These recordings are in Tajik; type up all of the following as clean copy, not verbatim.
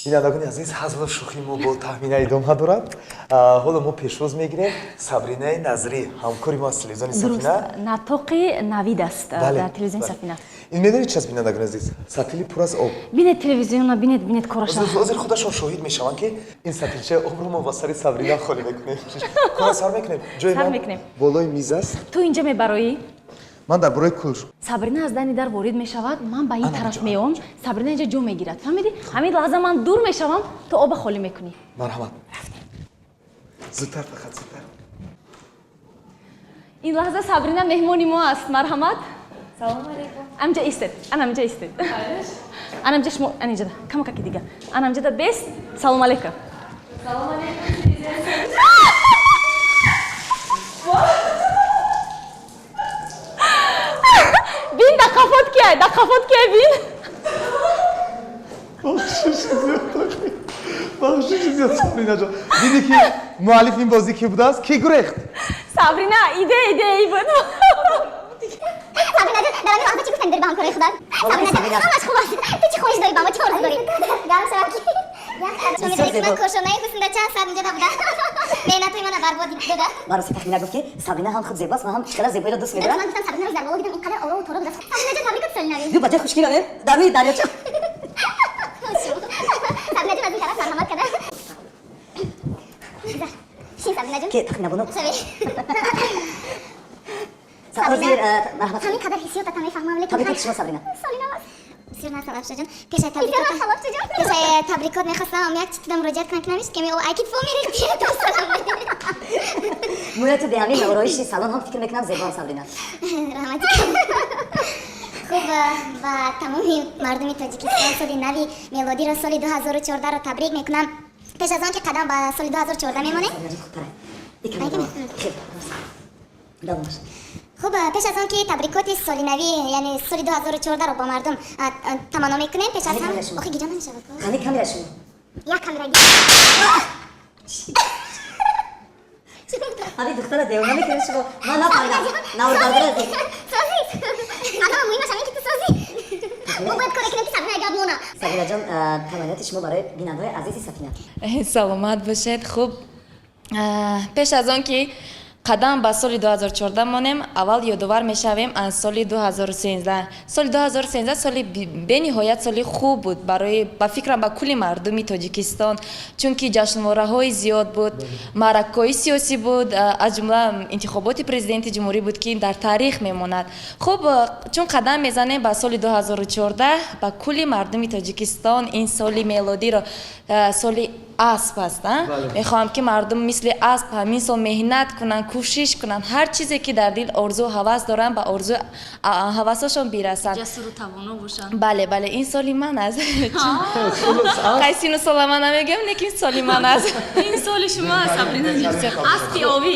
бинандагони азиз, ҳазлу шӯхи мо бо таҳмина идома дорад. Ҳоло мо пешвоз мегирем Сабринаи Назрӣ, ҳамкори мо аз телевизиони Сафина. Натоқи Навид аст дар телевизиони Сафина. ин медонед чи аст бинандагони азиз? Сатили пур аз об. Бинед телевизиона, бинед кораша. ҳозир худашон шоҳид мешаванд ки ин сатилчаи обро мо ба сари Сабрина холӣ мекунем. Кора сар мекунем. Ҷои Сар мо мекунем. болои миз аст. Ту инҷа мебароӣ? Ман дар бораи кур. Сабрина аз дани дар ворид мешавад, ман ба ин тараф меом, Сабрина инҷа ҷо мегирад. Фаҳмидӣ? Ҳамин лаҳза ман дур мешавам, ту оба холӣ мекунӣ. Марҳамат. Зудтар фақат зудтар. ин лаҳза Сабрина меҳмони мо аст. Марҳамат. Салом алейкум. Амҷа истед. Анамҷа истед. Анамҷа шумо анинҷа да. Камакаки дига. Анамҷа да бест. Салом алейкум. Салом алейкум. Бин дақафот кия бин. бахшиши зиёд Сабрина ҷон. Дидӣ ки муаллиф ин бозӣ ки будааст? Ки гурехт? Сабрина идеи буд. Сабрина ҷон, дар вақта чӣ гуфтем дори ба ҳамкории худат? Сабрина ҷон, ҳамаш хуб аст. Ту чӣ хоҳиш дорӣ ба мо? Чӣ орзу дорӣ? Гарм шавад ки шумо медонед ки ман кошонаи ҳусн дар чанд соат инҷа набудам. меҳнатои мана барбод дода. бароси тахмина гуфт ки Сабрина ҳам худ зебост ва ҳам чиқадар зебоиро дӯст медорад. ман гуфтам Сабринаро дар боло дидам инқадар ором тороб буд. Сабрина ҷон, табрикот соли навӣ. ду баҷои хушкиравем дар рӯи дарёча. Сабрина ҷон аз ин тараф марҳамат када. шин Сабрина ҷон. ки тахмина бунук. Савӣ. ҳозир марҳамат. ҳамин қадар ҳиссиётатам мефаҳмам, лекин табрикоти шумо Сабрина. соли нав аст. бисёр нарса Лавша ҷон. Пешай табрикот мехостам як чиз муроҷиат кунам ки намешд ки айки фо мерехти то салом. моя ту бе ҳамин ороиши салон ҳам фикр мекунам зебоам Сабрина. раҳмати. хуб ба тамоми мардуми Тоҷикистон соли нави мелодиро соли 2014-ро табрик мекунам. пеш аз он ки қадам ба соли 2014 мемонем. хуб пеш аз он ки табрикоти соли нави яъне соли 2014-ро ба мардум таманно мекунем, пеш аз ҳам охи гиҷа намешавад. қани камера шумо. як камера ҳави духтара девона мекунед шумо. ман нафаҳмидам. наврбардора ди. созӣ. ҳамаро муҳимаш ҳамин ки ту созӣ. мо бояд коре кунем ки Сабрина ягад мона. Сабрина ҷон, таманияти шумо барои бинандаҳои азизи Сафина. саломат бошед. хуб пеш аз он ки қадам ба соли 2014 монем, аввал ёдовар мешавем аз соли 2013. Соли 2013 соли бениҳоят соли хуб буд барои ба фикрам ба кулли мардуми Тоҷикистон, чунки ҷашнвораҳои зиёд буд, маъракаҳои сиёсӣ буд, аз ҷумла интихоботи президенти ҷумҳурӣ буд ки дар таърих мемонад. Хуб чун қадам мезанем ба соли 2014 ба кулли мардуми Тоҷикистон ин соли мелодиро соли асп аст. мехоҳам ки мардум мисли асп ҳамин сол меҳнат кунанд, кӯшиш кунанд, ҳар чизе ки дар дил орзу ҳавас доранд ба орзу ҳавасашон бирасанд. ҷасуру тавоно бошанд. бале ин соли ман аст. қайсину сола ман намегӯям, лекин соли ман аст. ин соли шумо аст Сабрина ҷон. асти овӣ.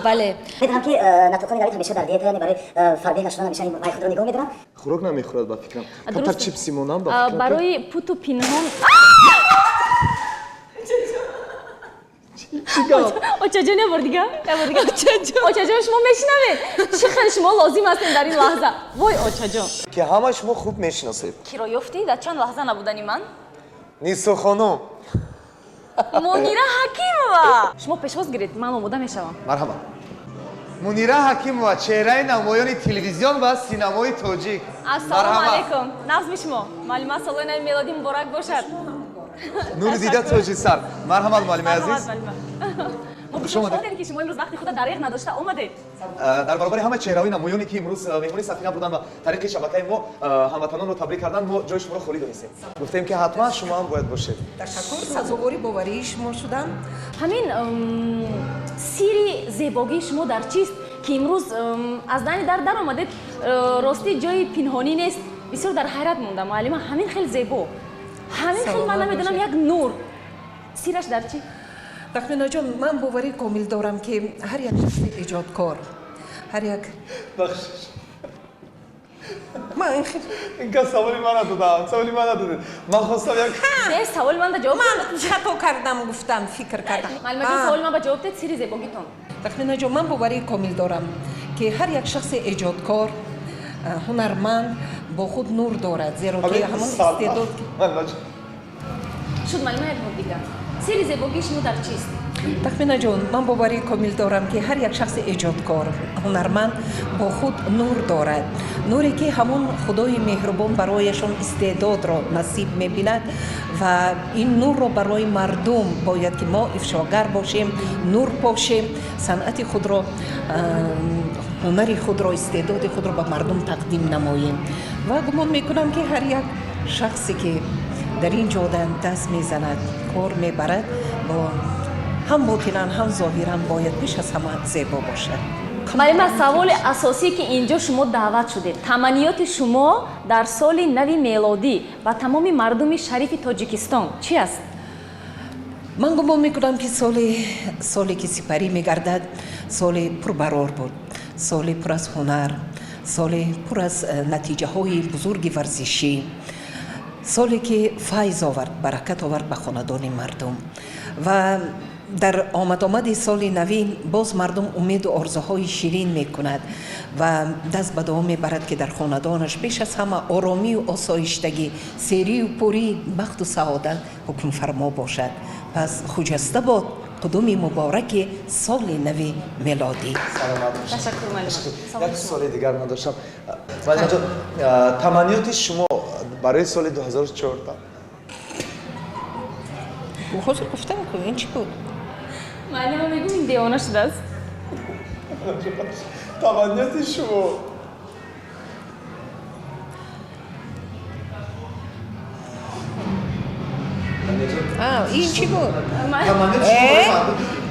бале медонам ки натоқони Навид ҳамеша дар диета, яъне барои фарбеҳ нашудан ҳамеша ин майи худро нигоҳ медоранд. хӯрок намехӯрад ба фикрам. камтар чипси монам ба фикрам. барои путу пинҳон очаҷон ябор дига очаҷон шумо мешинавед чӣ хел шумо лозим ҳастед дар ин лаҳза. вой очаҷон ки ҳамаи шумо хуб мешиносед. киро ёфтӣ дар чанд лаҳза набудани ман? нисо хонум. монира ҳакимова. шумо пешвоз гиред, ман омода мешавам. марҳамат. мунира ҳакимова, чеҳраи намоёни телевизион ва синамои тоҷик. ассалому алайкум. навзми шумо. маълума солои нави мелодӣ муборак бошад. нури дида тоҷи сар. марҳамат муаллимаи азиз. шумо дидем ки шумо имрӯз вақти худа дариқ надошта омадед. дар баробари ҳама чеҳраҳои намоёне ки имрӯз меҳмони Сафина буданд ва тариқи шабакаи мо ҳамватанонро табрик карданд, мо ҷои шуморо холӣ донистем. гуфтем ки ҳатман шумо ҳам бояд бошед. ташаккур, сазовори боварии шумо шудам. ҳамин сири зебогии шумо дар чист ки имрӯз аз дани дар омадед? рости ҷои пинҳонӣ нест. бисёр дар ҳайрат мондам муаллима. ҳамин хел зебо, ҳамин хел ман намедонам як нур. сираш дар чӣ? тахмина ҷон, ман боварӣ комил дорам ки ҳар як шахси эҷодкор, ҳар як инка саволи ман надодам, саволи ман надодед. ман хостам як саволи ман ба ҷавоб ман хато кардам, гуфтам, фикр кардам. маълума ҷон, саволи ман ба ҷавоб дед. сири зебогитон? тахмина ҷон, ман боварӣ комил дорам ки ҳар як шахси эҷодкор, ҳунарманд бо худ нур дорад, зеро ки ҳамон истеъдод шуд маълума як бор дигар сири зебогии шумо дар чист тахмина ҷон ман боварӣ комил дорам ки ҳар як шахси эҷодкор ҳунарманд бо худ нур дорад нуре ки ҳамон худои меҳрубон барояшон истеъдодро насиб мебинад ва ин нурро барои мардум бояд ки мо ифшогар бошем нур пошем санъати худро ҳунари худро истеъдоди худро ба мардум тақдим намоем ва гумон мекунам ки ҳар як шахсе ки дар ин ҷода даст мезанад кор мебарад бо ҳам ботинан ҳам зоҳиран бояд пеш аз ҳама зебо бошад маълума саволи асосие ки инҷо шумо даъват шудед таманниёти шумо дар соли нави мелодӣ ба тамоми мардуми шарифи тоҷикистон чӣ аст ман гумон мекунам ки соли ки сипарӣ мегардад соли пурбарор буд соли пур аз ҳунар соли пур аз натиҷаҳои бузурги варзишӣ соле ки файз овард баракат овард ба хонадони мардум ва дар омадомади соли навин боз мардум умеду орзуҳои ширин мекунад ва даст ба дуо мебарад ки дар хонадонаш беш аз ҳама оромию осоиштагӣ серию пурии бахту саодат ҳукмфармо бошад пас хуҷаста бод қудуми мубораки соли нави мелодӣ саломат бошед. ташаккур маълума як соли дигар ман доштам маълума ҷон таманниёти шумо барои соли 2014 ҳозир гуфтам ку ин чӣ буд маълума мегӯ ин девона шудааст таманниёти шумо ин чӣ буд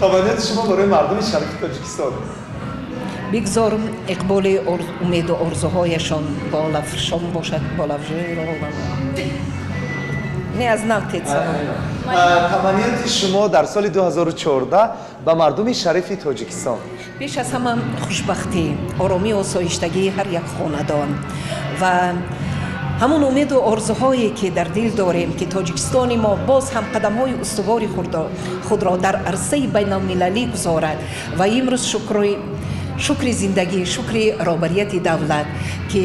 таманниёти шумо барои мардуми шарифи тоҷикистон бигзор иқболи умеду орзуҳояшон болавшон бошад болавжӯро не аз нав тетсавол таманниёти шумо дар соли 2014 ба мардуми шарифи тоҷикистон беш аз ҳама хушбахтӣ оромӣ осоиштагии ҳар як хонадон ва ҳамон умеду орзуҳое ки дар дил дорем ки тоҷикистони мо боз ҳам қадамҳои устувори худро дар арсаи байналмилалӣ гузорад ва имрӯз шукри зиндагӣ шукри роҳбарияти давлат ки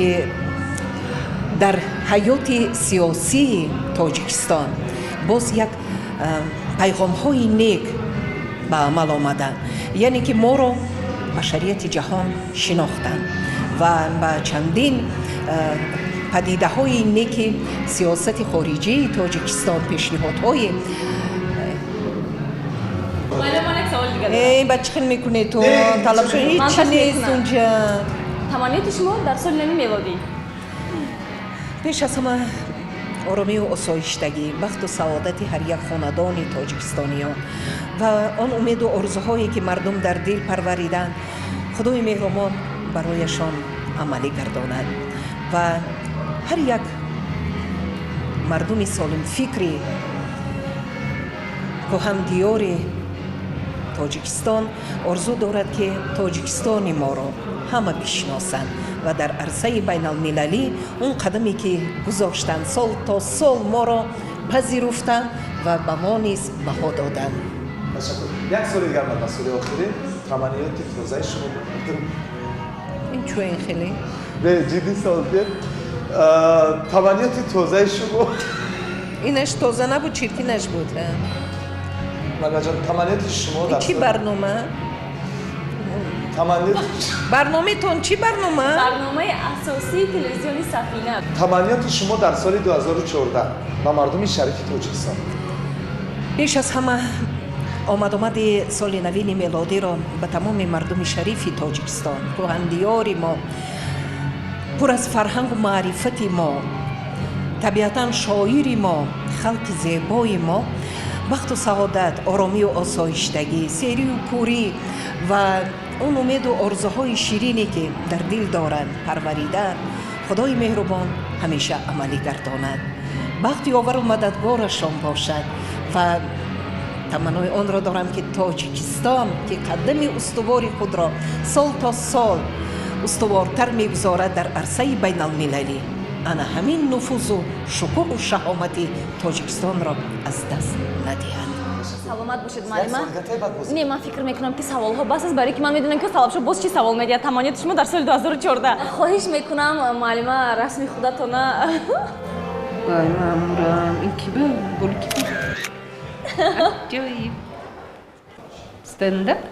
дар ҳаёти сиёсии тоҷикистон боз як пайғомҳои нек ба амал омаданд яъне ки моро ба шариати ҷаҳон шинохтанд ва ба чандин падидаҳои неки сиёсати хориҷии тоҷикистон пешниҳодҳои ба чӣ хел мекунӣ ту талабшо ҳеҷ нест унҷа таманниёти шумо дар соли нави мелодӣ пеш аз ҳама оромию осоиштагӣ бахту саодати ҳар як хонадони тоҷикистониён ва он умеду орзуҳое ки мардум дар дил парвариданд худои меҳрубон барояшон амалӣ гардонад ва ҳар як мардуми солимфикри кӯҳандиёри тоҷикистон орзу дорад ки тоҷикистони моро ҳама бишносанд ва дар арсаи байналмилалӣ он қадаме ки гузоштанд сол то сол моро пазируфтанд ва ба мо низ баҳо доданд як соли дигар ман ба соли охирин таманниёти тозаи шумо ин чӯен хеле ҷиддӣ савол бед таманниёти тозаи шумо инаш тоза набуд чиркинаш буд маълума ҷон таманниёти шумо дар чӣ барнома барномаетон чӣ барнома барномаи асосии телевизиони сафина таманниёти шумо дар соли 2014 ба мардуми шарифи тоҷикистон беш аз ҳама омадомади соли навини мелодиро ба тамоми мардуми шарифи тоҷикистон кӯҳандиёри мо пур аз фарҳангу маърифати мо табиатан шоири мо халқи зебои мо бахту саодат оромию осоиштагӣ серию пурӣ ва он умеду орзуҳои ширине ки дар дил дорад парвариданд худои меҳрубон ҳамеша амалӣ гардонад бахти овару мададгорашон бошад ва таманнои онро дорам ки тоҷикистон ки қадами устувори худро сол то сол устувортар мегузорад дар арсаи байналмилалӣ ана ҳамин нуфузу шукӯҳу шаҳомати тоҷикистонро аз даст надиҳад саломат бошед маълума не ман фикр мекунам ки саволҳо бас аст барое ки ман медонам ки талабшо боз чӣ савол медиҳад таманниёти шумо дар соли 2014 хоҳиш мекунам маълума расми худатона мамурам ин ки Ajoyib. Stand up.